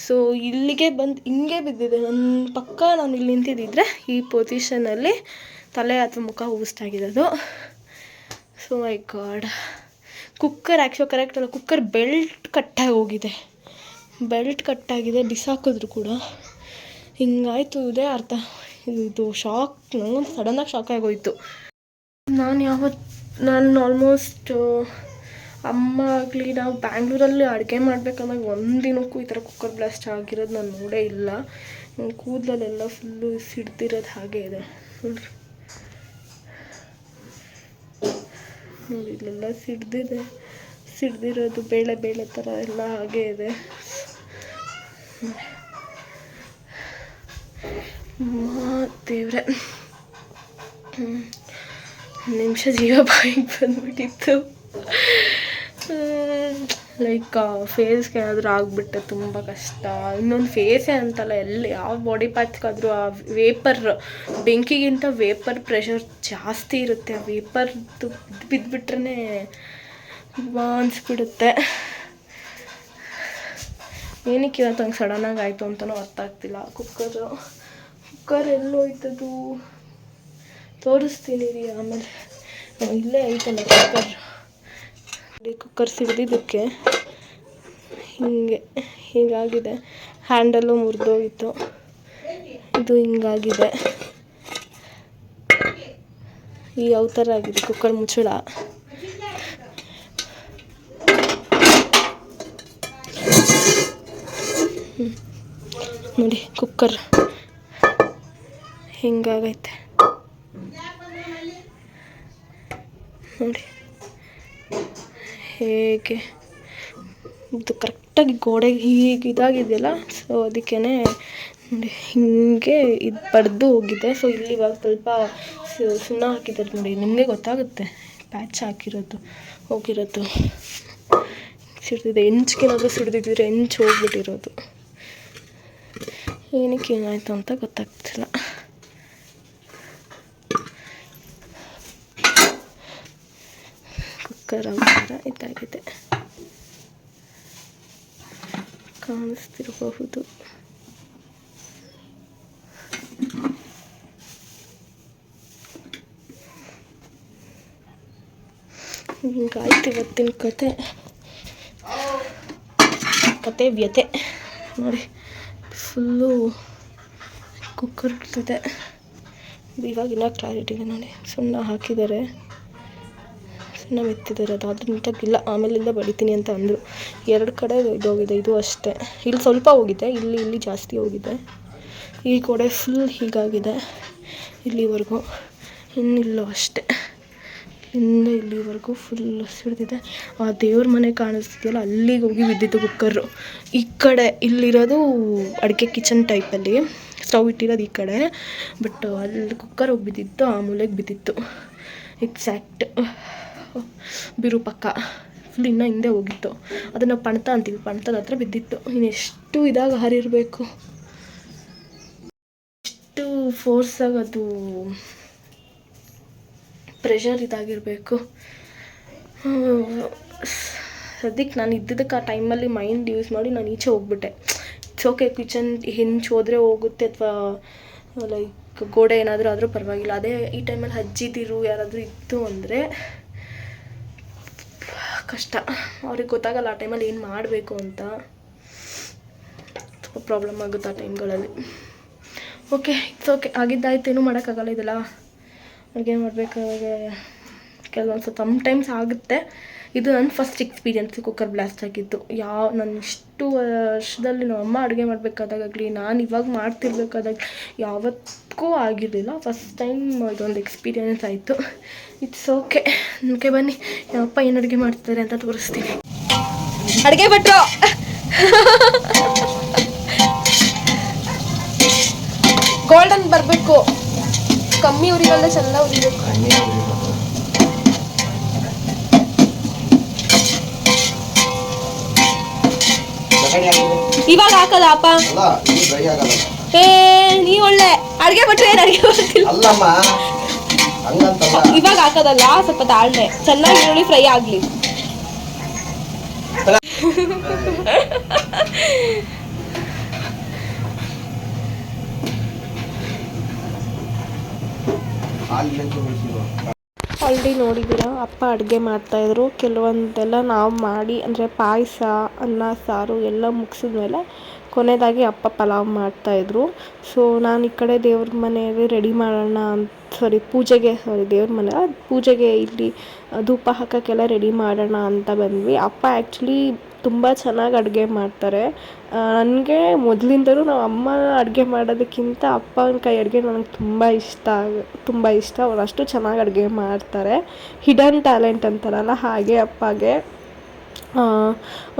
ಸೊ ಇಲ್ಲಿಗೆ ಬಂದು ಹಿಂಗೆ ಬಿದ್ದಿದೆ. ನನ್ನ ಪಕ್ಕ ನಾನು ಇಲ್ಲಿ ನಿಂತಿದ್ದಿದ್ರೆ ಈ ಪೊಸಿಷನಲ್ಲಿ ತಲೆ ಅಥವಾ ಮುಖ ಊಸ್ಟಾಗಿರೋದು. So my god. Cooker correct ಅಲ್ಲ, ಕುಕ್ಕರ್ ಬೆಲ್ಟ್ ಕಟ್ಟಾಗಿ ಹೋಗಿದೆ. ಬಿಸಾಕಿದ್ರು ಕೂಡ ಹಿಂಗಾಯಿತು. ಇದೇ ಅರ್ಥ. ಇದು ಶಾಕ್, ನನಗೊಂದು ಸಡನ್ನಾಗಿ ಶಾಕ್ ಆಗೋಯಿತು. ನಾನು ಆಲ್ಮೋಸ್ಟ್ ಅಮ್ಮ ಆಗಲಿ ನಾವು ಬ್ಯಾಂಗ್ಳೂರಲ್ಲಿ ಅಡುಗೆ ಮಾಡ್ಬೇಕಂದಾಗ ಒಂದಿನಕ್ಕೂ ಈ ಥರ ಕುಕ್ಕರ್ ಬ್ಲಾಸ್ಟ್ ಆಗಿರೋದು ನಾನು ನೋಡೇ ಇಲ್ಲ. ಕೂದಲಲ್ಲೆಲ್ಲ ಫುಲ್ಲು ಸಿಡ್ದಿರೋದು ಹಾಗೆ ಇದೆ ನೋಡಿರಿ. ಇಲ್ಲೆಲ್ಲ ಸಿಡ್ದಿರೋದು ಬೇಳೆ ಥರ ಎಲ್ಲ ಹಾಗೆ ಇದೆ. ದೇವ್ರೆ, ನಿಮಿಷ ಜೀವ ಬಾಯಿಗೆ ಬಂದ್ಬಿಟ್ಟಿತ್ತು. ಲೈಕ್ ಫೇಸ್ಗೆ ಏನಾದರೂ ಆಗಿಬಿಟ್ಟೆ ತುಂಬ ಕಷ್ಟ. ಇನ್ನೊಂದು ಫೇಸೇ ಅಂತಲ್ಲ, ಯಾವ ಬಾಡಿ ಪಾರ್ಟ್ಸ್ಗಾದರೂ ಆ ಬೆಂಕಿಗಿಂತ ವೇಪರ್ ಪ್ರೆಷರ್ ಜಾಸ್ತಿ ಇರುತ್ತೆ. ಆ ವೇಪರ್ದು ಬಿದ್ದುಬಿಟ್ರೆ ಅನಿಸ್ಬಿಡುತ್ತೆ. ಏನಕ್ಕೆ ಇವತ್ತು ಹಂಗೆ ಸಡನ್ನಾಗಿ ಆಯಿತು ಅಂತಲೂ ಅರ್ಥ ಆಗ್ತಿಲ್ಲ. ಕುಕ್ಕರ್ ಎಲ್ಲೋಯ್ತದು ತೋರಿಸ್ತೀನಿ ರೀ ಆಮೇಲೆ. ಇಲ್ಲೇ ಐತಲ್ಲ ಕುಕ್ಕರ್ ಸಿಡ್ದಿದ್ದಕ್ಕೆ ಹೀಗಾಗಿದೆ. ಹ್ಯಾಂಡಲ್ಲು ಮುರಿದೋಗಿತ್ತು. ಇದು ಹಿಂಗಾಗಿದೆ. ಯಾವ ಥರ ಆಗಿದೆ ಕುಕ್ಕರ್ ಮುಚ್ಚಳ. ನೋಡಿ ಕುಕ್ಕರ್ ಹಿಂಗಾಗೈತೆ ನೋಡಿ. ಹೇಗೆ ಇದು ಕರೆಕ್ಟಾಗಿ ಗೋಡೆಗೆ ಹೀಗೆ ಇದಾಗಿದೆಯಲ್ಲ, ಸೊ ಅದಕ್ಕೇ ನೋಡಿ ಹಿಂಗೆ ಇದು ಬಡ್ದು ಹೋಗಿದೆ. ಸೊ ಇಲ್ಲಿ ಇವಾಗ ಸ್ವಲ್ಪ ಸುಣ್ಣ ಹಾಕಿದ್ದಾರೆ ನೋಡಿ, ನಿಮಗೆ ಗೊತ್ತಾಗುತ್ತೆ ಪ್ಯಾಚ್ ಹೋಗಿರೋದು ಸಿಡ್ದಿದೆ. ಹೆಂಚ್ಗೇನಾದರೂ ಸಿಡ್ದಿದ್ದರೆ ಹೆಂಚು ಹೋಗ್ಬಿಟ್ಟಿರೋದು. ಏನಕ್ಕೆ ಏನಾಯಿತು ಅಂತ ಗೊತ್ತಾಗ್ತಿಲ್ಲ. ಕುಕ್ಕರ್ ಥರ ಇದಾಗಿದೆ, ಕಾಣಿಸ್ತಿರಬಹುದು. ಹಿಂಗಾಯ್ತು ಇವತ್ತಿನ ಕತೆ. ಕತೆ ವ್ಯತೆ ನೋಡಿ. ಫುಲ್ಲು ಕುಕ್ಕರ್ ಇರ್ತದೆ. ಇವಾಗಿನ ಕ್ಲಾರಿಟಿ ಇದೆ ನೋಡಿ. ಸುಣ್ಣ ಹಾಕಿದ್ದಾರೆ, ಸುಣ್ಣ ಮೆತ್ತಿದ್ದಾರೆ. ಅದಾದರೂ ನೀಟಾಗಿಲ್ಲ, ಆಮೇಲಿಂದ ಬಡಿತೀನಿ ಅಂತ ಅಂದರು. 2 ಕಡೆ ಇದೋಗಿದೆ, ಇದು ಅಷ್ಟೇ. ಇಲ್ಲಿ ಸ್ವಲ್ಪ ಹೋಗಿದೆ, ಇಲ್ಲಿ ಜಾಸ್ತಿ ಹೋಗಿದೆ. ಈ ಕಡೆ ಫುಲ್ ಹೀಗಾಗಿದೆ ಇಲ್ಲಿವರೆಗೂ. ಇನ್ನಿಲ್ಲೂ ಅಷ್ಟೇ, ಇಲ್ಲಿಂದ ಇಲ್ಲಿವರೆಗೂ ಫುಲ್ ಸಿಡ್ದಿದೆ. ಆ ದೇವ್ರ ಮನೆ ಕಾಣಿಸ್ತಿದೆಯಲ್ಲ, ಅಲ್ಲಿಗೆ ಹೋಗಿ ಬಿದ್ದಿತ್ತು ಕುಕ್ಕರು. ಈ ಕಡೆ ಇಲ್ಲಿರೋದು ಅಡುಗೆ ಕಿಚನ್ ಟೈಪಲ್ಲಿ, ಸ್ಟವ್ ಇಟ್ಟಿರೋದು ಈ ಕಡೆ, ಬಟ್ ಅಲ್ಲಿ ಕುಕ್ಕರ್ ಹೋಗಿ ಬಿದ್ದಿತ್ತು, ಆ ಮೂಲೆಗೆ ಬಿದ್ದಿತ್ತು. ಎಕ್ಸಾಕ್ಟ್ ಬಿರು ಪಕ್ಕ ಫುಲ್ ಇನ್ನೂ ಹಿಂದೆ ಹೋಗಿತ್ತು. ಅದನ್ನು ಪಣ್ತ ಅಂತೀವಿ, ಪಣ್ತದ ಹತ್ರ ಬಿದ್ದಿತ್ತು. ಇನ್ನೆಷ್ಟು ಇದಾಗ ಹರಿರಬೇಕು, ಎಷ್ಟು ಫೋರ್ಸಾಗಿ ಅದು ಪ್ರೆಷರ್ ಇದಾಗಿರಬೇಕು. ಸದ್ಯಕ್ಕೆ ನಾನು ಇದ್ದಿದ್ದಕ್ಕೆ ಆ ಟೈಮಲ್ಲಿ ಮೈಂಡ್ ಯೂಸ್ ಮಾಡಿ ನಾನು ಈಚೆ ಹೋಗ್ಬಿಟ್ಟೆ. ಇಟ್ಸ್ ಓಕೆ, ಕಿಚನ್ ಹೆಂಚು ಹೋದರೆ ಹೋಗುತ್ತೆ, ಅಥವಾ ಲೈಕ್ ಗೋಡೆ ಏನಾದರೂ ಆದರೂ ಪರವಾಗಿಲ್ಲ. ಅದೇ ಈ ಟೈಮಲ್ಲಿ ಅಜ್ಜಿದಿರು ಯಾರಾದರೂ ಇತ್ತು ಅಂದರೆ ಕಷ್ಟ. ಅವ್ರಿಗೆ ಗೊತ್ತಾಗಲ್ಲ ಆ ಟೈಮಲ್ಲಿ ಏನು ಮಾಡಬೇಕು ಅಂತ. ತುಂಬ ಪ್ರಾಬ್ಲಮ್ ಆಗುತ್ತೆ ಆ ಟೈಮ್ಗಳಲ್ಲಿ. ಓಕೆ, ಇಟ್ಸ್ ಓಕೆ, ಆಗಿದ್ದಾಯ್ತು, ಏನೂ ಮಾಡೋಕ್ಕಾಗಲ್ಲ. ಇದೆಲ್ಲ ಅಡುಗೆ ಮಾಡಬೇಕಾದ್ರೆ ಕೆಲವೊಂದು ಸಮ್ಟೈಮ್ಸ್ ಆಗುತ್ತೆ. ಇದು ನನ್ನ ಫಸ್ಟ್ ಎಕ್ಸ್ಪೀರಿಯನ್ಸ್ ಕುಕ್ಕರ್ ಬ್ಲಾಸ್ಟ್ ಆಗಿತ್ತು. ನಾನು ಇಷ್ಟು ವರ್ಷದಲ್ಲಿ ನಮ್ಮ ಅಮ್ಮ ಅಡುಗೆ ಮಾಡಬೇಕಾದಾಗಲಿ, ನಾನು ಇವಾಗ ಮಾಡ್ತಿರ್ಬೇಕಾದಾಗ ಯಾವತ್ತೂ ಆಗಿರಲಿಲ್ಲ. ಫಸ್ಟ್ ಟೈಮ್ ಇದೊಂದು ಎಕ್ಸ್ಪೀರಿಯನ್ಸ್ ಆಯಿತು. It's okay. ನಮಗೆ ಬನ್ನಿ ಅಪ್ಪ ಏನು ಅಡುಗೆ ಮಾಡ್ತಾರೆ ಅಂತ ತೋರಿಸ್ತೀನಿ. ಅಡುಗೆ ಭಟ್ರು ಗೋಲ್ಡನ್ ಬರಬೇಕು, ಕಮ್ಮಿ ಉರಿಗಲ್ಲ, ಚೆನ್ನಾಗಿ ಉರಿಬೇಕು. ಇವಾಗ ಹಾಕಲ್ಲ ಅಪ್ಪ. ನೀ ಒಳ್ಳೆ ಅಡ್ಗೆ ಬಿಟ್ರೆ ಏನು ಅಡ್ಗೆ ಬರ್ತಿಲ್ಲ. ಇವಾಗ ಹಾಕೋದಲ್ಲ, ಸ್ವಲ್ಪ ತಾಳ್ಮೆ, ಚೆನ್ನಾಗಿ ಈರುಳ್ಳಿ ಫ್ರೈ ಆಗ್ಲಿ. ಆಲ್ರೆಡಿ ನೋಡಿದ್ದೀರಾ, ಅಪ್ಪ ಅಡುಗೆ ಮಾಡ್ತಾಯಿದ್ರು. ಕೆಲವೊಂದೆಲ್ಲ ನಾವು ಮಾಡಿ, ಅಂದರೆ ಪಾಯಸ, ಅನ್ನ ಸಾರು ಎಲ್ಲ ಮುಗಿಸಿದ್ಮೇಲೆ ಕೊನೆಯದಾಗಿ ಅಪ್ಪ ಪಲಾವ್ ಮಾಡ್ತಾಯಿದ್ರು. ಸೊ ನಾನು ಈ ಕಡೆ ದೇವ್ರ ಮನೆಯಲ್ಲಿ ರೆಡಿ ಮಾಡೋಣ ಅಂತ, ದೇವ್ರ ಮನೆ ಪೂಜೆಗೆ ಇಲ್ಲಿ ಧೂಪ ಹಾಕೋಕ್ಕೆಲ್ಲ ರೆಡಿ ಮಾಡೋಣ ಅಂತ ಬಂದ್ವಿ. ಅಪ್ಪ ಆ್ಯಕ್ಚುಲಿ ತುಂಬ ಚೆನ್ನಾಗಿ ಅಡುಗೆ ಮಾಡ್ತಾರೆ. ನನಗೆ ಮೊದಲಿಂದಲೂ ನಾವು ಅಮ್ಮ ಅಡುಗೆ ಮಾಡೋದಕ್ಕಿಂತ ಅಪ್ಪನ ಕೈ ಅಡುಗೆ ನನಗೆ ತುಂಬ ಇಷ್ಟ. ಅವ್ರು ಅಷ್ಟು ಚೆನ್ನಾಗಿ ಅಡುಗೆ ಮಾಡ್ತಾರೆ. ಹಿಡನ್ ಟ್ಯಾಲೆಂಟ್ ಅಂತಾರಲ್ಲ, ಹಾಗೆ ಅಪ್ಪಗೆ.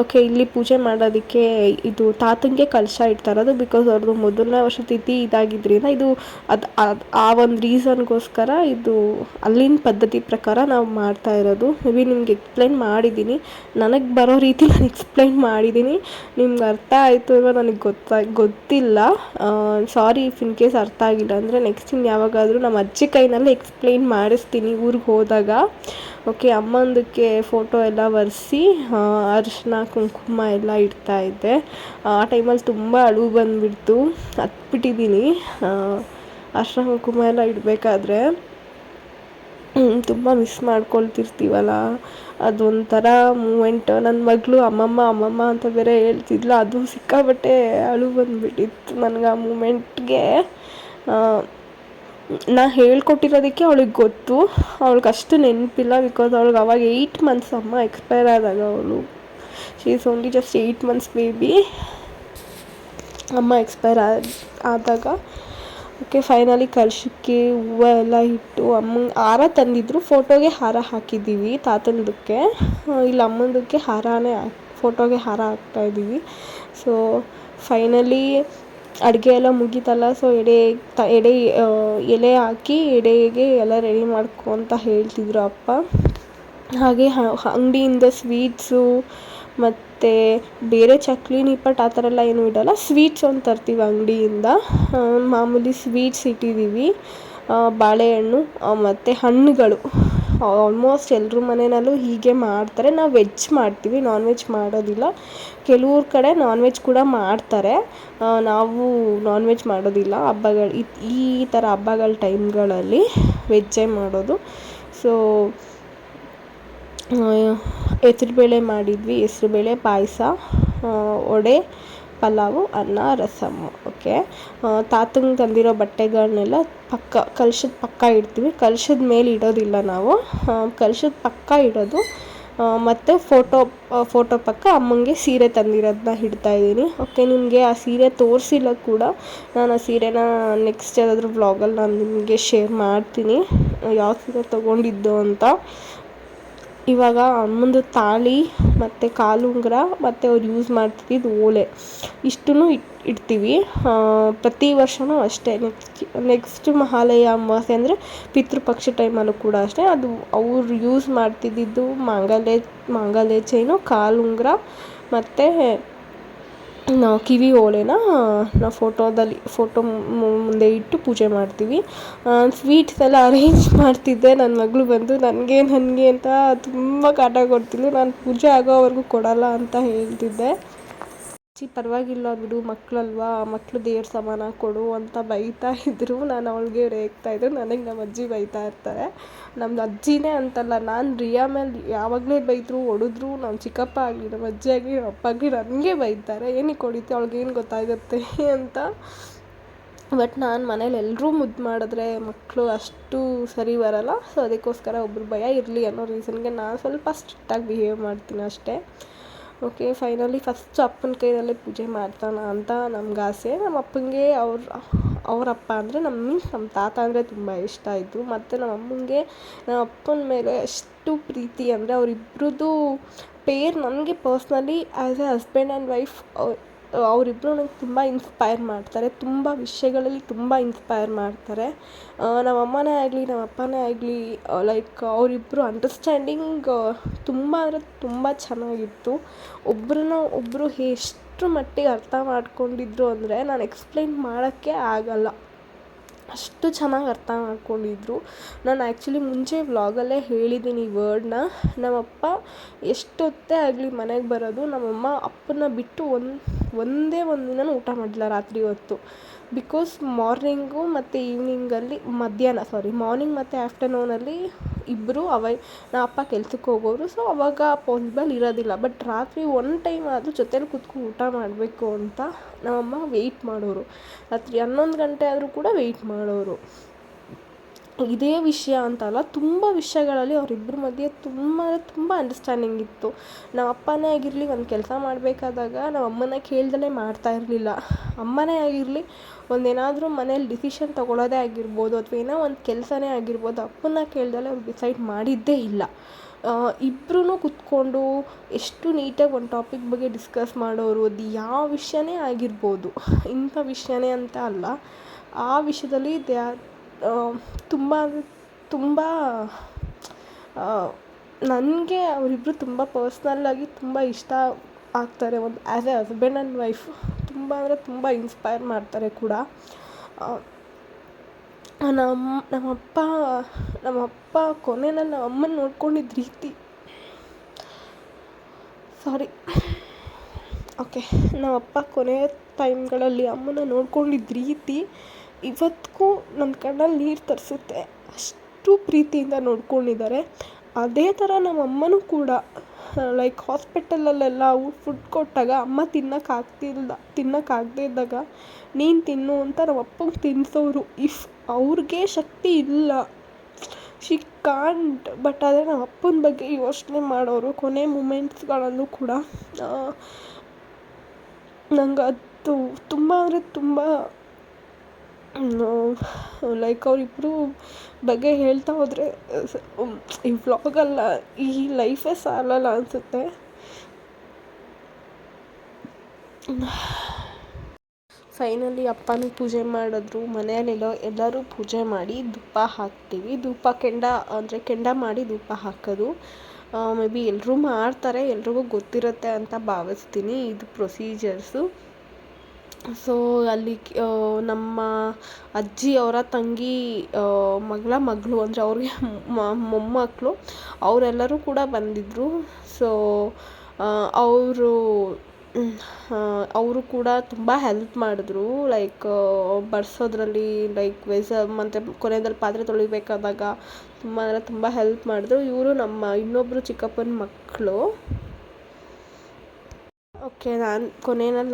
ಓಕೆ, ಇಲ್ಲಿ ಪೂಜೆ ಮಾಡೋದಕ್ಕೆ ಇದು ತಾತಂಗೆ ಕಲಶ ಇಡ್ತಾರದು. ಬಿಕಾಸ್ ಅವ್ರದ್ದು ಮೊದಲನೇ ವರ್ಷ ತಿಥಿ ಇದಾಗಿದ್ದರಿಂದ ಇದು ಆ ಒಂದು ರೀಸನ್ಗೋಸ್ಕರ ಇದು ಅಲ್ಲಿನ ಪದ್ಧತಿ ಪ್ರಕಾರ ನಾವು ಮಾಡ್ತಾ ಇರೋದು. ಮೇ ಬಿ ನಿಮ್ಗೆ ಎಕ್ಸ್ಪ್ಲೈನ್ ಮಾಡಿದ್ದೀನಿ, ನನಗೆ ಬರೋ ರೀತಿ ನಾನು ಎಕ್ಸ್ಪ್ಲೈನ್ ಮಾಡಿದ್ದೀನಿ. ನಿಮ್ಗೆ ಅರ್ಥ ಆಯಿತು ಇವಾಗ ನನಗೆ ಗೊತ್ತಿಲ್ಲ. ಸಾರಿ ಇಫ್ ಇನ್ ಕೇಸ್ ಅರ್ಥ ಆಗಿಲ್ಲ ಅಂದರೆ ನೆಕ್ಸ್ಟ್ ಟೈಮ್ ಯಾವಾಗಾದರೂ ನಮ್ಮ ಅಜ್ಜಿ ಕೈನಲ್ಲೇ ಎಕ್ಸ್ಪ್ಲೈನ್ ಮಾಡಿಸ್ತೀನಿ ಊರಿಗೆ ಹೋದಾಗ. ಓಕೆ, ಅಮ್ಮಂದಕ್ಕೆ ಫೋಟೋ ಎಲ್ಲ ಒರೆಸಿ ಅರಿಶಿನ ಕುಂಕುಮ ಎಲ್ಲ ಇಡ್ತಾಯಿದ್ದೆ. ಆ ಟೈಮಲ್ಲಿ ತುಂಬ ಅಳು ಬಂದುಬಿಡ್ತು, ಹತ್ಬಿಟ್ಟಿದ್ದೀನಿ. ಅರಿಶಿನ ಕುಂಕುಮ ಎಲ್ಲ ಇಡಬೇಕಾದ್ರೆ ತುಂಬ ಮಿಸ್ ಮಾಡ್ಕೊಳ್ತಿರ್ತೀವಲ್ಲ, ಅದೊಂಥರ ಮೂಮೆಂಟ್. ನನ್ನ ಮಗಳು ಅಮ್ಮಮ್ಮ ಅಂತ ಬೇರೆ ಹೇಳ್ತಿದ್ಲು, ಅದು ಸಿಕ್ಕಾಬಟ್ಟೆ ಅಳು ಬಂದುಬಿಟ್ಟಿತ್ತು ನನಗೆ ಆ ಮೂಮೆಂಟ್ಗೆ. ನಾ ಹೇಳ್ಕೊಟ್ಟಿರೋದಕ್ಕೆ ಅವಳಿಗೆ ಗೊತ್ತು, ಅವಳಿಗೆ ಅಷ್ಟು ನೆನಪಿಲ್ಲ. ಬಿಕಾಸ್ ಅವಳಿಗೆ ಅವಾಗ 8 months ಅಮ್ಮ ಎಕ್ಸ್ಪೈರ್ ಆದಾಗ, ಅವಳು she is only just 8 months baby. ಅಮ್ಮ ಎಕ್ಸ್ಪೈರ್ ಆದಾಗ ಓಕೆ, ಫೈನಲಿ ಕಲಶಕ್ಕೆ ಹೂವು ಎಲ್ಲ ಇಟ್ಟು ಅಮ್ಮಂಗೆ ಹಾರ ತಂದಿದ್ರು. ಫೋಟೋಗೆ ಹಾರ ಹಾಕಿದ್ದೀವಿ ತಾತಂದಕ್ಕೆ. ಇಲ್ಲಿ ಅಮ್ಮಂದಕ್ಕೆ ಫೋಟೋಗೆ ಹಾರ ಹಾಕ್ತಾಯಿದ್ದೀವಿ. ಸೊ ಫೈನಲಿ ಅಡುಗೆ ಎಲ್ಲ ಮುಗೀತಲ್ಲ. ಸೊ ಎಲೆ ಹಾಕಿ ಎಡೆಗೆ ಎಲ್ಲ ರೆಡಿ ಮಾಡ್ಕೊ ಅಂತ ಹೇಳ್ತಿದ್ರು ಅಪ್ಪ. ಹಾಗೆ ಅಂಗಡಿಯಿಂದ ಸ್ವೀಟ್ಸು ಮತ್ತು ಬೇರೆ ಚಕ್ಲಿ ನಿಪ್ಪಟ್ಟು ಆ ಥರ ಎಲ್ಲ ಏನೂ ಇಡಲ್ಲ. ಸ್ವೀಟ್ಸ್ ಒಂದು ತರ್ತೀವಿ ಅಂಗಡಿಯಿಂದ. ಮಾಮೂಲಿ ಸ್ವೀಟ್ಸ್ ಇಟ್ಟಿದ್ದೀವಿ, ಬಾಳೆಹಣ್ಣು ಮತ್ತು ಹಣ್ಣುಗಳು. ಆಲ್ಮೋಸ್ಟ್ ಎಲ್ಲರ ಮನೆಯಲ್ಲೂ ಹೀಗೆ ಮಾಡ್ತಾರೆ. ನಾವು ವೆಜ್ ಮಾಡ್ತೀವಿ, ನಾನ್ ವೆಜ್ ಮಾಡೋದಿಲ್ಲ. ಕೆಲವ್ರ ಕಡೆ ನಾನ್ ವೆಜ್ ಕೂಡ ಮಾಡ್ತಾರೆ, ನಾವು ನಾನ್ ವೆಜ್ ಮಾಡೋದಿಲ್ಲ. ಈ ಥರ ಹಬ್ಬಗಳ ಟೈಮ್ಗಳಲ್ಲಿ ವೆಜ್ಜೇ ಮಾಡೋದು. ಸೊ ಹೆಸ್ರುಬೇಳೆ ಮಾಡಿದ್ವಿ, ಹೆಸ್ರುಬೇಳೆ ಪಾಯಸ ವಡೆ, ಪಲಾವು, ಅನ್ನ, ರಸಮ್ಮು. ಓಕೆ, ತಾತಂಗೆ ತಂದಿರೋ ಬಟ್ಟೆಗಳನ್ನೆಲ್ಲ ಕಲಶದ ಪಕ್ಕ ಇಡ್ತೀವಿ. ಕಲಶದ ಮೇಲೆ ಇಡೋದಿಲ್ಲ ನಾವು, ಕಲಶದ ಪಕ್ಕ ಇಡೋದು. ಮತ್ತು ಫೋಟೋ ಪಕ್ಕ ಅಮ್ಮಂಗೆ ಸೀರೆ ತಂದಿರೋದನ್ನ ಇಡ್ತಾಯಿದ್ದೀನಿ. ಓಕೆ, ನಿಮಗೆ ಆ ಸೀರೆ ತೋರಿಸಿಲ್ಲ ಕೂಡ, ನಾನು ಆ ಸೀರೆನ ನೆಕ್ಸ್ಟ್ ಯಾವ್ದಾದ್ರು ವ್ಲಾಗಲ್ಲಿ ನಾನು ನಿಮಗೆ ಶೇರ್ ಮಾಡ್ತೀನಿ ಯಾವ ಸೀರೆ ತೊಗೊಂಡಿದ್ದು ಅಂತ. ಇವಾಗ ಅಮ್ಮಂದು ತಾಳಿ ಮತ್ತು ಕಾಲುಂಗುರ ಮತ್ತು ಅವ್ರು ಯೂಸ್ ಮಾಡ್ತಿದ್ದು ಓಲೆ ಇಷ್ಟನ್ನು ಇಡ್ತೀವಿ. ಪ್ರತಿ ವರ್ಷವೂ ಅಷ್ಟೇ. ನೆಕ್ಸ್ಟ್ ಮಹಾಲಯ ಅಮಾವಾಸ್ಯೆ ಅಂದರೆ ಪಿತೃಪಕ್ಷ ಟೈಮಲ್ಲೂ ಕೂಡ ಅಷ್ಟೇ. ಅದು ಅವ್ರು ಯೂಸ್ ಮಾಡ್ತಿದ್ದಿದ್ದು ಮಾಂಗಲ್ಯ ಚೈನು, ಕಾಲುಂಗುರ ಮತ್ತು ಕಿವಿ ಓಲೆನ ನಾವು ಫೋಟೋ ಮುಂದೆ ಇಟ್ಟು ಪೂಜೆ ಮಾಡ್ತೀವಿ. ಸ್ವೀಟ್ಸ್ ಎಲ್ಲ ಅರೇಂಜ್ ಮಾಡ್ತಿದ್ದೆ. ನನ್ನ ಮಗಳು ಬಂದು ನನಗೆ ಅಂತ ತುಂಬ ಕಾಟ ಕೊಡ್ತಿದ್ಲು. ನಾನು ಪೂಜೆ ಆಗೋವರೆಗೂ ಕೊಡಲ್ಲ ಅಂತ ಹೇಳ್ತಿದ್ದೆ. ಪರವಾಗಿಲ್ಲ ಬಿಡು, ಮಕ್ಕಳಲ್ವಾ, ಮಕ್ಕಳು ದೇವ್ರ ಸಮಾನ, ಕೊಡು ಅಂತ ಬೈತಾ ಇದ್ರು. ನಾನು ಅವಳಿಗೆ ರೇಗ್ತಾಯಿದ್ರು. ನನಗೆ ನಮ್ಮ ಅಜ್ಜಿ ಬೈತಾ ಇರ್ತಾರೆ. ನಮ್ದು ಅಜ್ಜಿನೇ ಅಂತಲ್ಲ, ನಾನು ರಿಯಾ ಮೇಲೆ ಯಾವಾಗಲೇ ಬೈದರು, ಹೊಡೆದ್ರು, ನಮ್ಮ ಚಿಕ್ಕಪ್ಪ ಆಗಲಿ, ನಮ್ಮ ಅಜ್ಜಿ ಆಗಲಿ, ನಮ್ಮ ಅಪ್ಪ ಆಗಲಿ ನನಗೆ ಬೈತಾರೆ. ಏನಕ್ಕೆ ಹೊಡಿತೀವಿ, ಅವ್ಳಿಗೇನು ಗೊತ್ತಾಗುತ್ತೆ ಅಂತ. ಬಟ್ ನಾನು ಮನೇಲಿ ಎಲ್ಲರೂ ಮುದ್ದು ಮಾಡಿದ್ರೆ ಮಕ್ಕಳು ಅಷ್ಟು ಸರಿ ಬರಲ್ಲ. ಸೊ ಅದಕ್ಕೋಸ್ಕರ ಒಬ್ರು ಭಯ ಇರಲಿ ಅನ್ನೋ ರೀಸನ್ಗೆ ನಾನು ಸ್ವಲ್ಪ ಸ್ಟ್ರಿಕ್ಟಾಗಿ ಬಿಹೇವ್ ಮಾಡ್ತೀನಿ ಅಷ್ಟೇ. ಓಕೆ, ಫೈನಲಿ ಫಸ್ಟ್ ಅಪ್ಪನ ಕೈಯಲ್ಲೇ ಪೂಜೆ ಮಾಡ್ತಾನ ಅಂತ ನಮ್ಗೆ ಆಸೆ. ನಮ್ಮ ಅಪ್ಪನಿಗೆ ಅವ್ರ ಅಪ್ಪ ಅಂದರೆ ನಮ್ಮ ತಾತ ಅಂದರೆ ತುಂಬ ಇಷ್ಟ ಆಯಿತು. ಮತ್ತು ನಮ್ಮ ಅಮ್ಮನಿಗೆ ನಮ್ಮ ಅಪ್ಪನ ಮೇಲೆ ಎಷ್ಟು ಪ್ರೀತಿ ಅಂದರೆ ಅವರಿಬ್ರದ್ದು ಪೇರ್ ನನಗೆ personally as A husband and wife ಅವರಿಬ್ಬರು ನಂಗೆ ತುಂಬ ಇನ್ಸ್ಪೈರ್ ಮಾಡ್ತಾರೆ. ತುಂಬ ವಿಷಯಗಳಲ್ಲಿ ತುಂಬ ಇನ್ಸ್ಪೈರ್ ಮಾಡ್ತಾರೆ. ನಮ್ಮ ಅಮ್ಮನೇ ಆಗಲಿ, ನಮ್ಮ ಅಪ್ಪನೇ ಆಗಲಿ, ಲೈಕ್ ಅವರಿಬ್ಬರು ಅಂಡರ್ಸ್ಟ್ಯಾಂಡಿಂಗ್ ತುಂಬ ಅಂದರೆ ತುಂಬ ಚೆನ್ನಾಗಿತ್ತು. ಒಬ್ಬರು ಎಷ್ಟು ಮಟ್ಟಿಗೆ ಅರ್ಥ ಮಾಡ್ಕೊಂಡಿದ್ರು ಅಂದರೆ ನಾನು ಎಕ್ಸ್ಪ್ಲೈನ್ ಮಾಡೋಕ್ಕೆ ಆಗಲ್ಲ, ಅಷ್ಟು ಚೆನ್ನಾಗಿ ಅರ್ಥ ಮಾಡ್ಕೊಂಡಿದ್ರು. ನಾನು ಆ್ಯಕ್ಚುಲಿ ಮುಂಚೆ ವ್ಲಾಗಲ್ಲೇ ಹೇಳಿದ್ದೀನಿ ಈ ವರ್ಡ್ನ. ನಮ್ಮಪ್ಪ ಎಷ್ಟೊತ್ತೇ ಆಗಲಿ ಮನೆಗೆ ಬರೋದು, ನಮ್ಮಮ್ಮ ಅಪ್ಪನ ಬಿಟ್ಟು ಒಂದೇ ಒಂದು ದಿನ ಊಟ ಮಾಡಿಲ್ಲ ರಾತ್ರಿ ಹೊತ್ತು. ಬಿಕಾಸ್ ಮಾರ್ನಿಂಗು ಮತ್ತು ಈವ್ನಿಂಗಲ್ಲಿ ಮಾರ್ನಿಂಗ್ ಮತ್ತು ಆಫ್ಟರ್ನೂನಲ್ಲಿ ಇಬ್ಬರು ನಮ್ಮ ಅಪ್ಪ ಕೆಲ್ಸಕ್ಕೆ ಹೋಗೋರು. ಸೊ ಅವಾಗ ಪಾಸಿಬಲ್ ಇರೋದಿಲ್ಲ. ಬಟ್ ರಾತ್ರಿ ಒನ್ ಟೈಮ್ ಆದರೂ ಜೊತೇಲಿ ಕೂತ್ಕೊಂಡು ಊಟ ಮಾಡಬೇಕು ಅಂತ ನಮ್ಮಮ್ಮ ವೆಯ್ಟ್ ಮಾಡೋರು. ರಾತ್ರಿ 11 ಗಂಟೆ ಆದರೂ ಕೂಡ ವೆಯ್ಟ್ ಮಾಡೋರು. ಇದೇ ವಿಷಯ ಅಂತಲ್ಲ, ತುಂಬ ವಿಷಯಗಳಲ್ಲಿ ಅವರಿಬ್ಬರ ಮಧ್ಯೆ ತುಂಬ ಅಂಡರ್ಸ್ಟ್ಯಾಂಡಿಂಗ್ ಇತ್ತು. ನಮ್ಮ ಅಪ್ಪನೇ ಆಗಿರಲಿ, ಒಂದು ಕೆಲಸ ಮಾಡಬೇಕಾದಾಗ ನಮ್ಮ ಅಮ್ಮನ ಕೇಳ್ದಲೇ ಮಾಡ್ತಾ ಇರಲಿಲ್ಲ. ಅಮ್ಮನೇ ಆಗಿರಲಿ, ಒಂದೇನಾದರೂ ಮನೇಲಿ ಡಿಸಿಷನ್ ತೊಗೊಳ್ಳೋದೇ ಆಗಿರ್ಬೋದು, ಅಥವಾ ಏನೋ ಒಂದು ಕೆಲಸನೇ ಆಗಿರ್ಬೋದು, ಅಪ್ಪನ ಕೇಳ್ದಲೇ ಅವ್ರು ಡಿಸೈಡ್ ಮಾಡಿದ್ದೇ ಇಲ್ಲ. ಇಬ್ಬರೂ ಕೂತ್ಕೊಂಡು ಎಷ್ಟು ನೀಟಾಗಿ ಒಂದು ಟಾಪಿಕ್ ಬಗ್ಗೆ ಡಿಸ್ಕಸ್ ಮಾಡೋರು. ಅದು ಯಾವ ವಿಷಯನೇ ಆಗಿರ್ಬೋದು, ಇಂಥ ವಿಷಯನೇ ಅಂತ ಅಲ್ಲ, ಆ ವಿಷಯದಲ್ಲಿ ತುಂಬ ನನಗೆ ಅವರಿಬ್ಬರು ತುಂಬ ಪರ್ಸ್ನಲ್ಲಾಗಿ ತುಂಬ ಇಷ್ಟ ಆಗ್ತಾರೆ. ಒಂದು as A husband and wife ತುಂಬ ಅಂದರೆ ತುಂಬ ಇನ್ಸ್ಪೈರ್ ಮಾಡ್ತಾರೆ ಕೂಡ. ನಮ್ಮಪ್ಪ ಕೊನೆಯಲ್ಲಿ ನಮ್ಮ ಅಮ್ಮನ ನೋಡ್ಕೊಂಡಿದ್ದ ರೀತಿ ನಮ್ಮಪ್ಪ ಕೊನೆಯ ಟೈಮ್ಗಳಲ್ಲಿ ಅಮ್ಮನ ನೋಡ್ಕೊಂಡಿದ್ದ ರೀತಿ ಇವತ್ತಿಗೂ ನನ್ನ ಕಣ್ಣಲ್ಲಿ ನೀರು ತರಿಸುತ್ತೆ. ಅಷ್ಟು ಪ್ರೀತಿಯಿಂದ ನೋಡ್ಕೊಂಡಿದ್ದಾರೆ. ಅದೇ ಥರ ನಮ್ಮ ಅಮ್ಮನೂ ಕೂಡ ಲೈಕ್ ಹಾಸ್ಪಿಟಲಲ್ಲೆಲ್ಲ ಫುಡ್ ಕೊಟ್ಟಾಗ ಅಮ್ಮ ತಿನ್ನೋಕ್ಕಾಗದೇ ಇದ್ದಾಗ ನೀನು ತಿನ್ನು ಅಂತ ನಮ್ಮ ಅಪ್ಪಂಗೆ ತಿನ್ನಿಸೋರು. ಇಫ್ ಅವ್ರಿಗೆ ಶಕ್ತಿ ಇಲ್ಲ, ಶಿ ಕಾಂಟ್, ಬಟ್ ಆದರೆ ನಮ್ಮ ಅಪ್ಪನ ಬಗ್ಗೆ ಯೋಚನೆ ಮಾಡೋರು ಕೊನೆ ಮೂಮೆಂಟ್ಸ್ಗಳಲ್ಲೂ ಕೂಡ. ನಂಗೆ ಅದು ತುಂಬ ಅಂದರೆ ತುಂಬ ಲೈಕ್ ಅವರಿಬ್ಬರು ಬಗ್ಗೆ ಹೇಳ್ತಾ ಹೋದರೆ ಈ ವ್ಲಾಗಲ್ಲ, ಈ ಲೈಫೇ ಸಾಲಲ್ಲ ಅನಿಸುತ್ತೆ. ಫೈನಲಿ ಅಪ್ಪನೂ ಪೂಜೆ ಮಾಡಿದ್ರು. ಮನೆಯಲ್ಲೆಲ್ಲ ಎಲ್ಲರೂ ಪೂಜೆ ಮಾಡಿ ಧೂಪ ಹಾಕ್ತೀವಿ. ಕೆಂಡ ಮಾಡಿ ಧೂಪ ಹಾಕೋದು ಮೇ ಬಿ ಎಲ್ಲರೂ ಮಾಡ್ತಾರೆ, ಎಲ್ರಿಗೂ ಗೊತ್ತಿರುತ್ತೆ ಅಂತ ಭಾವಿಸ್ತೀನಿ. ಇದು ಪ್ರೊಸೀಜರ್ಸು. ಸೊ ಅಲ್ಲಿ ನಮ್ಮ ಅಜ್ಜಿ ಅವರ ತಂಗಿ ಮಗಳು ಅಂದರೆ ಅವ್ರಿಗೆ ಮೊಮ್ಮಕ್ಕಳು ಅವರೆಲ್ಲರೂ ಕೂಡ ಬಂದಿದ್ದರು. ಸೊ ಅವರು ಕೂಡ ತುಂಬ ಹೆಲ್ಪ್ ಮಾಡಿದ್ರು, ಲೈಕ್ ಬಡಿಸೋದ್ರಲ್ಲಿ, ಲೈಕ್ ಮತ್ತು ಕೊನೆಯಲ್ಲಿ ಪಾತ್ರೆ ತೊಳಿಬೇಕಾದಾಗ ತುಂಬ ಹೆಲ್ಪ್ ಮಾಡಿದ್ರು. ಇವರು ನಮ್ಮ ಇನ್ನೊಬ್ಬರು ಚಿಕ್ಕಪ್ಪನ ಮಕ್ಕಳು. ಓಕೆ,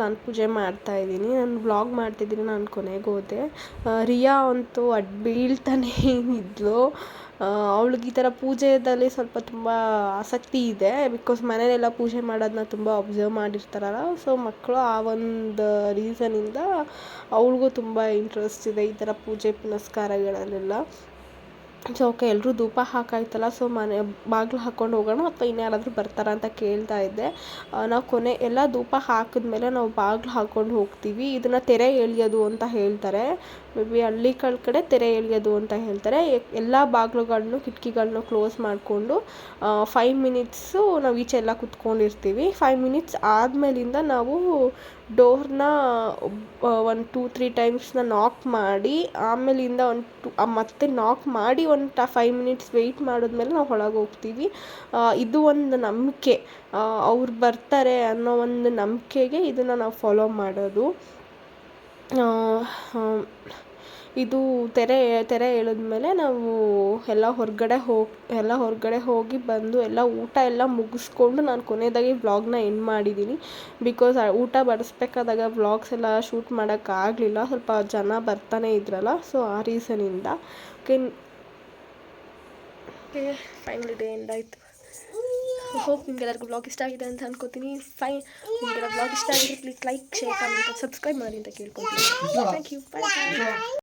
ನಾನು ಪೂಜೆ ಮಾಡ್ತಾಯಿದ್ದೀನಿ. ನಾನು ವ್ಲಾಗ್ ಮಾಡ್ತಿದ್ದೀನಿ, ನಾನು ಕೊನೆಗೆ ಹೋದೆ. ರಿಯಾ ಅಂತೂ ಬೀಳ್ತಾನೆ ಇದ್ಲು. ಅವಳಿಗೆ ಈ ಥರ ಪೂಜೆಯಲ್ಲಿ ಸ್ವಲ್ಪ ತುಂಬ ಆಸಕ್ತಿ ಇದೆ. ಬಿಕಾಸ್ ಮನೇಲೆಲ್ಲ ಪೂಜೆ ಮಾಡೋದನ್ನ ತುಂಬ ಅಬ್ಸರ್ವ್ ಮಾಡಿರ್ತಾರಲ್ಲ, ಸೊ ಮಕ್ಕಳು ಆ ಒಂದು ರೀಸನಿಂದ ಅವಳಿಗೂ ತುಂಬ ಇಂಟ್ರೆಸ್ಟ್ ಇದೆ ಈ ಥರ ಪೂಜೆ ಪುನಸ್ಕಾರಗಳಲ್ಲೆಲ್ಲ. ಸೊ ಓಕೆ, ಎಲ್ಲರೂ ಧೂಪ ಹಾಕಾಯ್ತಲ್ಲ, ಸೊ ಮನೆ ಬಾಗಿಲು ಹಾಕ್ಕೊಂಡು ಹೋಗೋಣ ಅಥವಾ ಇನ್ಯಾರಾದರೂ ಬರ್ತಾರಾ ಅಂತ ಕೇಳ್ತಾ ಇದ್ದೆ. ನಾವು ಎಲ್ಲ ಧೂಪ ಹಾಕಿದ್ಮೇಲೆ ನಾವು ಬಾಗಿಲು ಹಾಕ್ಕೊಂಡು ಹೋಗ್ತೀವಿ. ಇದನ್ನು ತೆರೆ ಎಳೆಯೋದು ಅಂತ ಹೇಳ್ತಾರೆ. ಮೇ ಬಿ ಹಳ್ಳಿಗಳ ಕಡೆ ತೆರೆ ಎಳೆಯೋದು ಅಂತ ಹೇಳ್ತಾರೆ. ಎಲ್ಲ ಬಾಗಿಲುಗಳನ್ನು ಕಿಟಕಿಗಳನ್ನೂ ಕ್ಲೋಸ್ ಮಾಡಿಕೊಂಡು 5 ಮಿನಿಟ್ಸು ನಾವು ಈಚೆ ಎಲ್ಲ ಕುತ್ಕೊಂಡಿರ್ತೀವಿ. 5 ಮಿನಿಟ್ಸ್ ಆದಮೇಲಿಂದ ನಾವು ಡೋರ್ನ 1-2-3 ಟೈಮ್ಸ್ನ ನಾಕ್ ಮಾಡಿ, ಆಮೇಲಿಂದ ಮತ್ತೆ ನಾಕ್ ಮಾಡಿ 5 ಮಿನಿಟ್ಸ್ ವೆಯ್ಟ್ ಮಾಡಿದ್ಮೇಲೆ ನಾವು ಒಳಗೆ ಹೋಗ್ತೀವಿ. ಇದು ಒಂದು ನಂಬಿಕೆ, ಅವ್ರು ಬರ್ತಾರೆ ಅನ್ನೋ ಒಂದು ನಂಬಿಕೆಗೆ ಇದನ್ನು ನಾವು ಫಾಲೋ ಮಾಡೋದು. ಇದು ತೆರೆ ಎಳೆದ್ಮೇಲೆ ನಾವು ಎಲ್ಲ ಹೊರಗಡೆ ಹೋಗಿ ಬಂದು ಎಲ್ಲ ಊಟ ಎಲ್ಲ ಮುಗಿಸ್ಕೊಂಡು ನಾನು ಕೊನೆಯದಾಗಿ ವ್ಲಾಗ್ನ ಎಂಡ್ ಮಾಡಿದ್ದೀನಿ. ಬಿಕಾಸ್ ಊಟ ಬಡಿಸ್ಬೇಕಾದಾಗ ವ್ಲಾಗ್ಸ್ ಎಲ್ಲ ಶೂಟ್ ಮಾಡೋಕ್ಕಾಗಲಿಲ್ಲ, ಸ್ವಲ್ಪ ಜನ ಬರ್ತಾನೆ ಇದ್ರಲ್ಲ, ಸೊ ಆ ರೀಸನಿಂದ. ಓಕೆ, ಫೈನಲಿ ಡೇ ಎಂಡ್ ಆಯಿತು. ಹೋಪ್ ನಿಮ್ಗೆಲ್ಲರಿಗೂ ವ್ಲಾಗ್ ಇಷ್ಟ ಆಗಿದೆ ಅಂತ ಅನ್ಕೋತೀನಿ. ನಿಮಗೆಲ್ಲ ವ್ಲಾಗ್ ಇಷ್ಟ ಆಗಿದ್ರೆ please like, share, comment, subscribe ಮಾಡಿ ಅಂತ ಕೇಳ್ಕೊತೀನಿ. Thank you, bye.